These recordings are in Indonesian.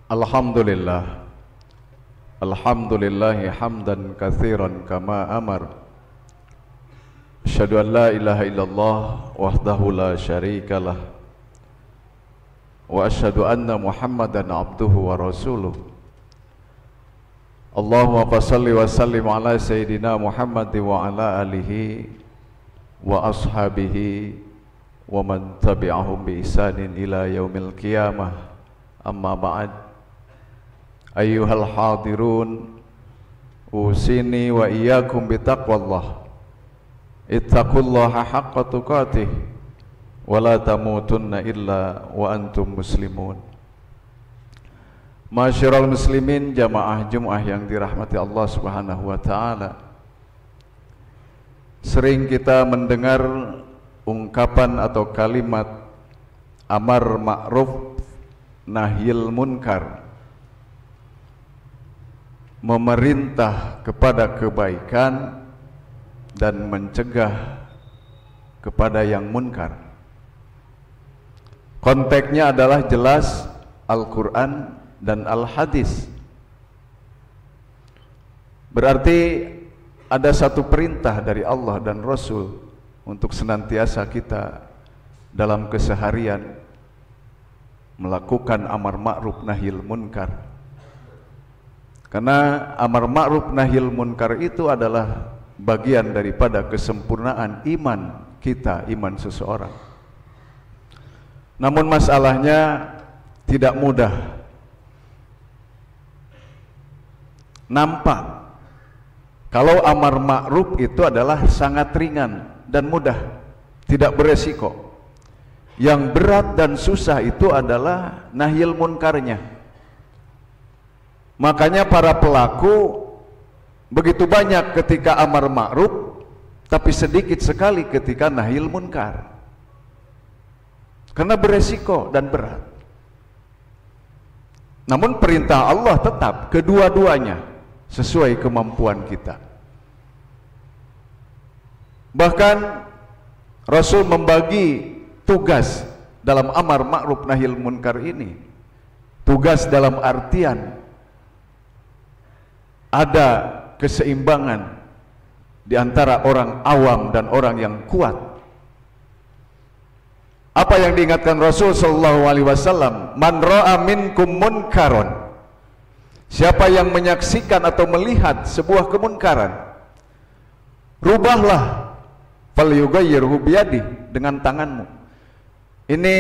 Alhamdulillah. Alhamdulillahi hamdan katsiran kama amar. Asyhadu an la ilaha illallah wahdahu la syarikalah. Wa asyhadu anna Muhammadan abduhu wa rasuluh. Allahumma fassalli wa sallim ala sayyidina Muhammad wa ala alihi wa ashabihi wa man tabi'ahum bi ihsanin ila yaumil qiyamah. Amma ba'd. Ayyuhal hadirun, usini wa iyyakum bitaqwallah. Ittaqullaha haqqa tuqatih wa la tamutunna illa wa antum muslimun. Masyiral muslimin, jamaah Jumat yang dirahmati Allah Subhanahu wa taala. Sering kita mendengar ungkapan atau kalimat amar ma'ruf nahyil munkar, memerintah kepada kebaikan dan mencegah kepada yang munkar. Konteksnya adalah jelas Al-Quran dan Al-Hadis. Berarti ada satu perintah dari Allah dan Rasul untuk senantiasa kita dalam keseharian melakukan amar ma'ruf nahyil munkar. Karena amar ma'ruf nahyil munkar itu adalah bagian daripada kesempurnaan iman kita, iman seseorang. Namun masalahnya tidak mudah nampak kalau amar ma'ruf itu adalah sangat ringan dan mudah, tidak beresiko. Yang berat dan susah itu adalah nahyil munkarnya. Makanya para pelaku begitu banyak ketika amar ma'ruf, tapi sedikit sekali ketika nahyil munkar. Karena beresiko dan berat. Namun perintah Allah tetap kedua-duanya sesuai kemampuan kita. Bahkan Rasul membagi tugas dalam amar ma'ruf nahyil munkar ini. Tugas dalam artian ada keseimbangan di antara orang awam dan orang yang kuat. Apa yang diingatkan Rasul sallallahu alaihi wasallam? Man ra'a minkum munkaron. Siapa yang menyaksikan atau melihat sebuah kemunkaran, rubahlah, falyughayyirhu biyadi, dengan tanganmu. Ini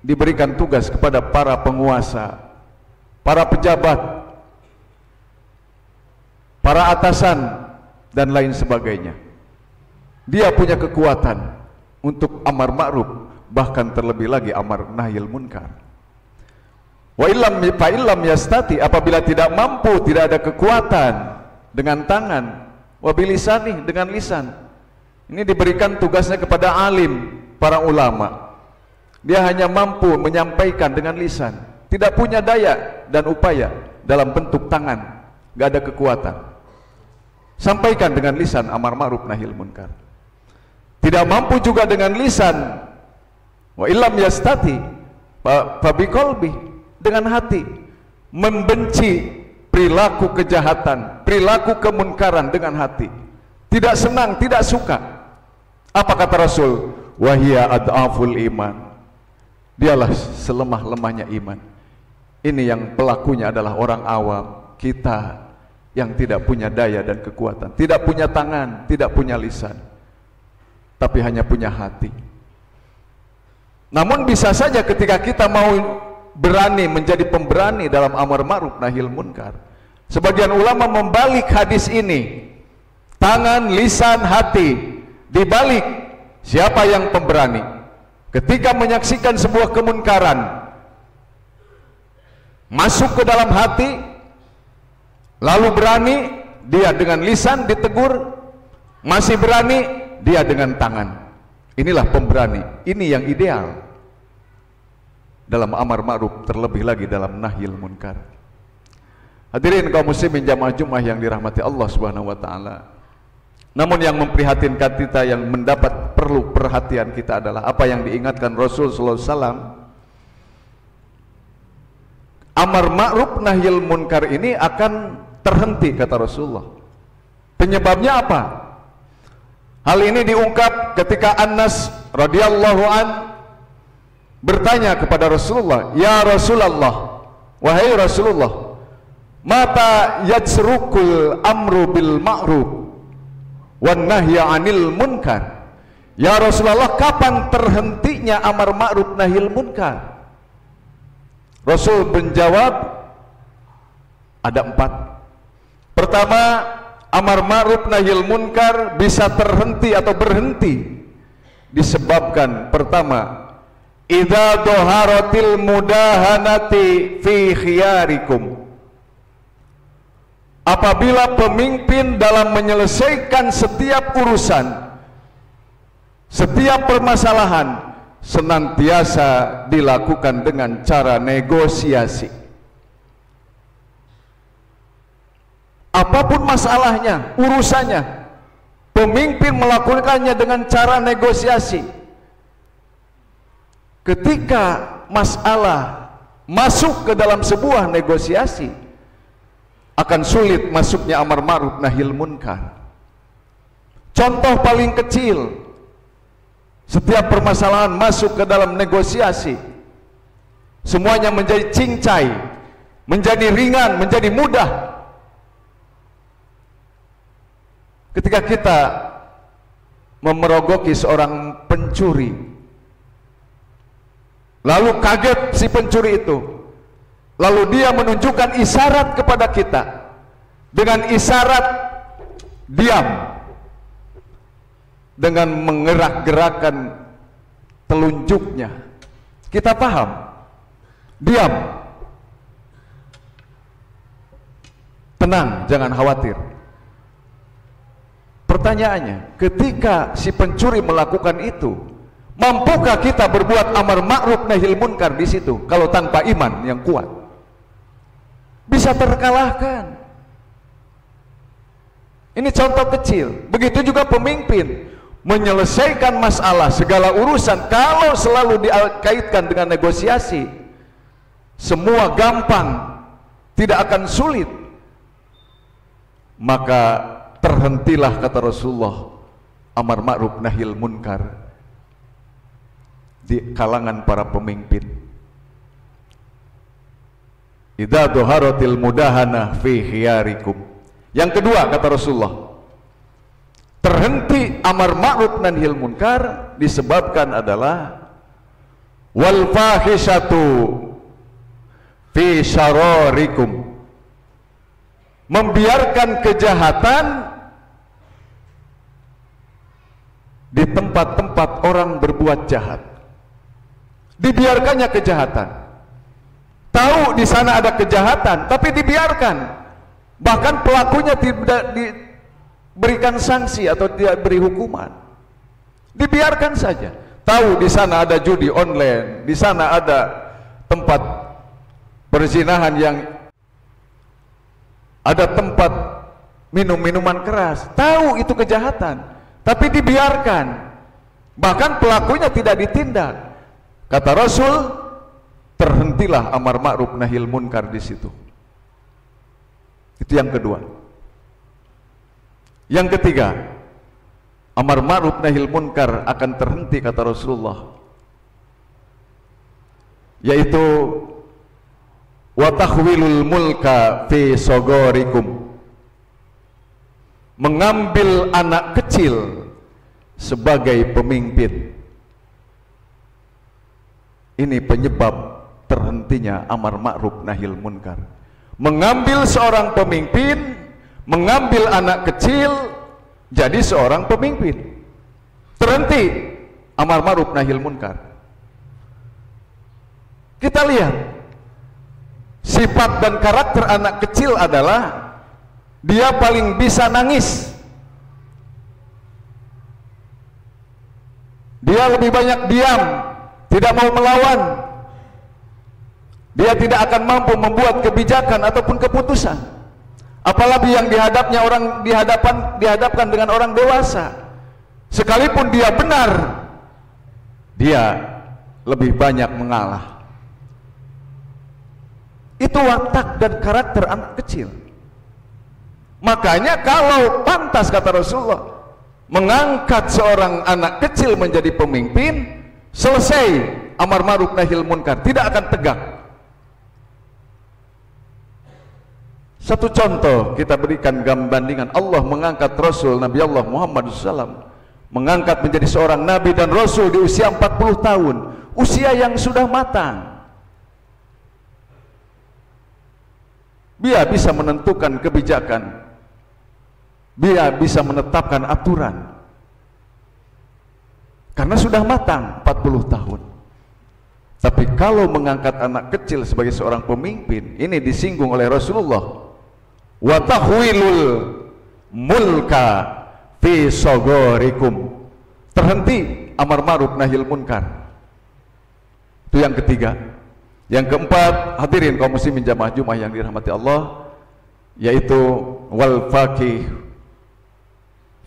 diberikan tugas kepada para penguasa, para pejabat, para atasan dan lain sebagainya. Dia punya kekuatan untuk amar ma'ruf, bahkan terlebih lagi amar nahyil munkar. Wa illam yastati, apabila tidak mampu, tidak ada kekuatan dengan tangan, wa bilisani, dengan lisan. Ini diberikan tugasnya kepada alim, para ulama. Dia hanya mampu menyampaikan dengan lisan, tidak punya daya dan upaya dalam bentuk tangan, gak ada kekuatan. Sampaikan dengan lisan amar ma'ruf nahyil munkar. Tidak mampu juga dengan lisan, wa illam yastati fa biqalbi, dengan hati, membenci perilaku kejahatan, perilaku kemunkaran dengan hati. Tidak senang, tidak suka. Apa kata Rasul? Wahia ad'aful iman. Dialah selemah-lemahnya iman. Ini yang pelakunya adalah orang awam, kita yang tidak punya daya dan kekuatan, tidak punya tangan, tidak punya lisan, tapi hanya punya hati. Namun bisa saja ketika kita mau berani menjadi pemberani dalam amar ma'ruf nahyil munkar, sebagian ulama membalik hadis ini, tangan, lisan, hati, dibalik. Siapa yang pemberani ketika menyaksikan sebuah kemunkaran, masuk ke dalam hati, lalu berani dia dengan lisan ditegur, masih berani dia dengan tangan. Inilah pemberani, ini yang ideal dalam amar ma'ruf, terlebih lagi dalam nahyil munkar. Hadirin kaum muslimin jamaah Jumat yang dirahmati Allah Subhanahu wa taala. Namun yang memprihatinkan kita, yang mendapat perlu perhatian kita adalah apa yang diingatkan Rasul sallallahu alaihi wasallam amar ma'ruf nahyil munkar ini akan terhenti, kata Rasulullah. Penyebabnya apa? Hal ini diungkap ketika Anas radhiyallahu an bertanya kepada Rasulullah, "Ya Rasulullah, wahai Rasulullah, mata yajrukul amru bil ma'ruf wan nahya 'anil munkar?" Ya Rasulullah, kapan terhentinya amar ma'ruf nahyil munkar? Rasul menjawab, ada 4. Pertama, amar ma'ruf nahyil munkar bisa terhenti atau berhenti disebabkan pertama, idza dhaharatil mudahanati fi khiyarikum, apabila pemimpin dalam menyelesaikan setiap urusan, setiap permasalahan senantiasa dilakukan dengan cara negosiasi. Apapun masalahnya, urusannya, pemimpin melakukannya dengan cara negosiasi. Ketika masalah masuk ke dalam sebuah negosiasi, akan sulit masuknya amar ma'ruf nahyil munkar. Contoh paling kecil, setiap permasalahan masuk ke dalam negosiasi, semuanya menjadi cincai, menjadi ringan, menjadi mudah. Ketika kita memerogoki seorang pencuri, lalu kaget si pencuri itu, lalu dia menunjukkan isyarat kepada kita dengan isyarat diam, dengan menggerak-gerakkan telunjuknya, kita paham, diam, tenang, jangan khawatir. Pertanyaannya, ketika si pencuri melakukan itu, mampukah kita berbuat amar ma'ruf nahyil munkar di situ kalau tanpa iman yang kuat? Bisa terkalahkan. Ini contoh kecil. Begitu juga pemimpin menyelesaikan masalah, segala urusan, kalau selalu dikaitkan dengan negosiasi, semua gampang, tidak akan sulit. Maka terhentilah, kata Rasulullah, amar ma'ruf nahyil munkar di kalangan para pemimpin. Idza dhaharatil mudahana fi khiyarikum. Yang kedua, kata Rasulullah, terhenti amar ma'ruf nahyil munkar disebabkan adalah wal fahishatu fi syararikum, membiarkan kejahatan di tempat-tempat orang berbuat jahat. Dibiarkannya kejahatan, tahu di sana ada kejahatan tapi dibiarkan, bahkan pelakunya tidak diberikan sanksi atau tidak beri hukuman, dibiarkan saja. Tahu di sana ada judi online, di sana ada tempat perzinahan, yang ada tempat minum minuman keras, tahu itu kejahatan tapi dibiarkan, bahkan pelakunya tidak ditindak. Kata Rasul, terhentilah amar ma'ruf nahyil munkar di situ. Itu yang kedua. Yang ketiga, amar ma'ruf nahyil munkar akan terhenti, kata Rasulullah, yaitu wa tahwilul mulka fi sogorikum, mengambil anak kecil sebagai pemimpin. Ini penyebab terhentinya amar ma'ruf nahyil munkar. Mengambil seorang pemimpin, mengambil anak kecil jadi seorang pemimpin. Terhenti amar ma'ruf nahyil munkar. Kita lihat sifat dan karakter anak kecil adalah dia paling bisa nangis. Dia lebih banyak diam, tidak mau melawan. Dia tidak akan mampu membuat kebijakan ataupun keputusan. Apalagi yang dihadapkan dengan orang dewasa. Sekalipun dia benar, dia lebih banyak mengalah. Itu Itu watak dan karakter anak kecil. Makanya kalau pantas, kata Rasulullah, mengangkat seorang anak kecil menjadi pemimpin, selesai amar ma'ruf nahil munkar, tidak akan tegak. Satu contoh kita berikan gambandingan, Allah mengangkat Rasul Nabi Allah Muhammad SAW, mengangkat menjadi seorang Nabi dan Rasul di usia 40 tahun, usia yang sudah matang. Dia bisa menentukan kebijakan, dia bisa menetapkan aturan, karena sudah matang 40 tahun. Tapi kalau mengangkat anak kecil sebagai seorang pemimpin, ini disinggung oleh Rasulullah, wa tahwilul mulka fi sogorikum, terhenti amar ma'ruf nahil munkar. Itu yang ketiga. Yang keempat, hadirin kaum muslimin jamaah Jumat yang dirahmati Allah, yaitu wal faqih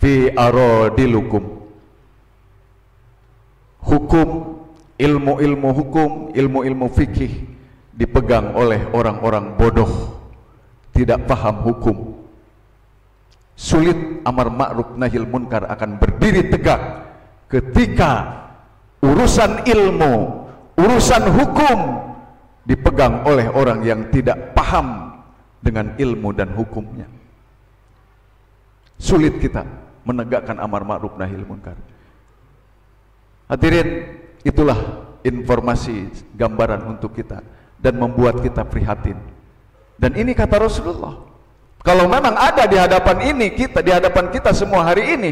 fi aradilukum, hukum, ilmu-ilmu hukum, ilmu-ilmu fikih dipegang oleh orang-orang bodoh, tidak paham hukum. Sulit amar ma'ruf nahil munkar akan berdiri tegak ketika urusan ilmu, urusan hukum dipegang oleh orang yang tidak paham dengan ilmu dan hukumnya. Sulit kita menegakkan amar ma'ruf nahil munkar. Hadirin, itulah informasi gambaran untuk kita dan membuat kita prihatin. Dan ini kata Rasulullah, kalau memang ada di hadapan ini kita, di hadapan kita semua hari ini,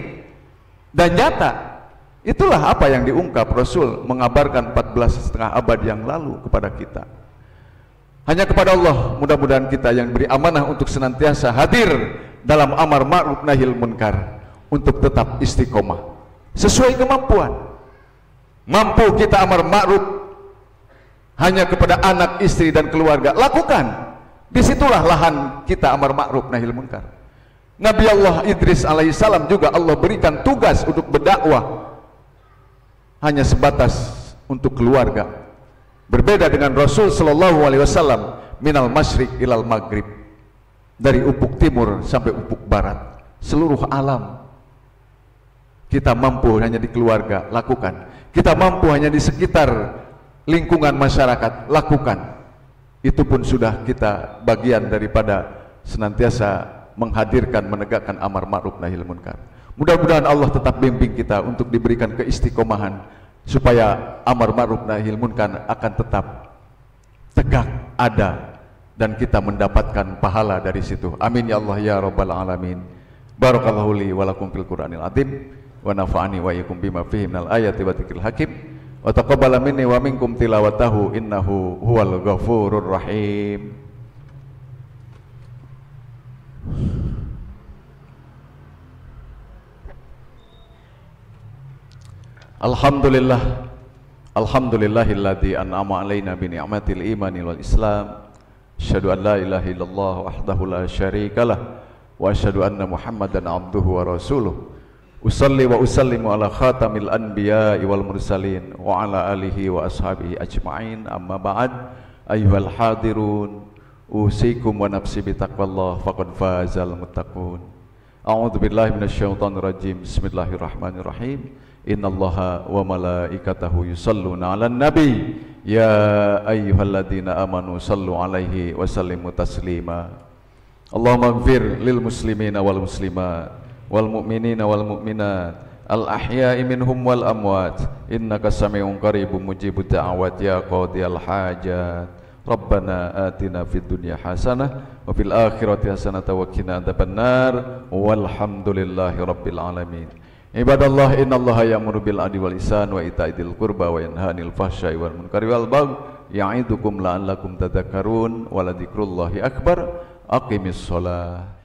dan nyata, itulah apa yang diungkap Rasul mengabarkan 14,5 abad yang lalu kepada kita. Hanya kepada Allah mudah-mudahan kita yang beri amanah untuk senantiasa hadir dalam amar ma'ruf nahil munkar, untuk tetap istiqomah sesuai kemampuan. Mampu kita amar ma'ruf hanya kepada anak, istri dan keluarga, lakukan. Disitulah lahan kita amar ma'ruf nahil munkar. Nabi Allah Idris alaihissalam juga Allah berikan tugas untuk berdakwah hanya sebatas untuk keluarga. Berbeda dengan Rasul sallallahu alaihi wasallam, minal masyriq ilal maghrib, dari ufuk timur sampai ufuk barat, seluruh alam. Kita mampu hanya di keluarga, lakukan. Kita mampu hanya di sekitar lingkungan masyarakat, lakukan. Itu pun sudah kita bagian daripada senantiasa menghadirkan, menegakkan amar ma'ruf nahil munkar. Mudah-mudahan Allah tetap bimbing kita untuk diberikan keistiqomahan, supaya amar ma'ruf nahil munkar akan tetap tegak ada dan kita mendapatkan pahala dari situ. Amin ya Allah ya rabbal alamin. Barakallahu li wa lakum fil Qur'anil azim wa nafa'ani wa iyyakum bima fihi minal ayati wa dzikril hakim wa taqabbala minni wa minkum tilawatahu innahu huwal ghafurur rahim. Alhamdulillah, alhamdulillahilladzi an'ama alaina bi ni'matil imani wal islam. Asyhadu an la ilaha illallah wahdahu la syarikalah wa asyhadu anna Muhammadan abduhu wa rasuluh. Usalli wa usallimu ala khatamil anbiya'i wal mursalin wa ala alihi wa ashabihi ajma'in. Amma ba'd, ayyuhal hadirun, usikum wa nafsi bi taqwallah faqad fazal muttaqun. A'udzu billahi minasyaitonir rajim. Bismillahirrahmanirrahim. Innallaha wa malaikatahu yusalluna 'alan nabi ya ayyuhalladzina amanu sallu 'alaihi wa sallimu taslima. Allahumma ighfir lil muslimina wal muslimat wal mu'minina wal mu'minat al ahya'i minhum wal amwat innaka sami'un qaribun mujibud da'awat ya qadiyal hajat. Rabbana atina fid dunya hasanah wa fil akhirati hasanah wa qina adzabannar walhamdulillahi rabbil alamin. Ibadallah, innallaha ya'muru bil 'adli wal ihsan wa ita'idzil qurba wa yanha 'anil fahsya'i wal munkari wal baghi ya'idukum la'allakum tadhakkarun wa la dzikrullahi akbar. Aqimis shalah.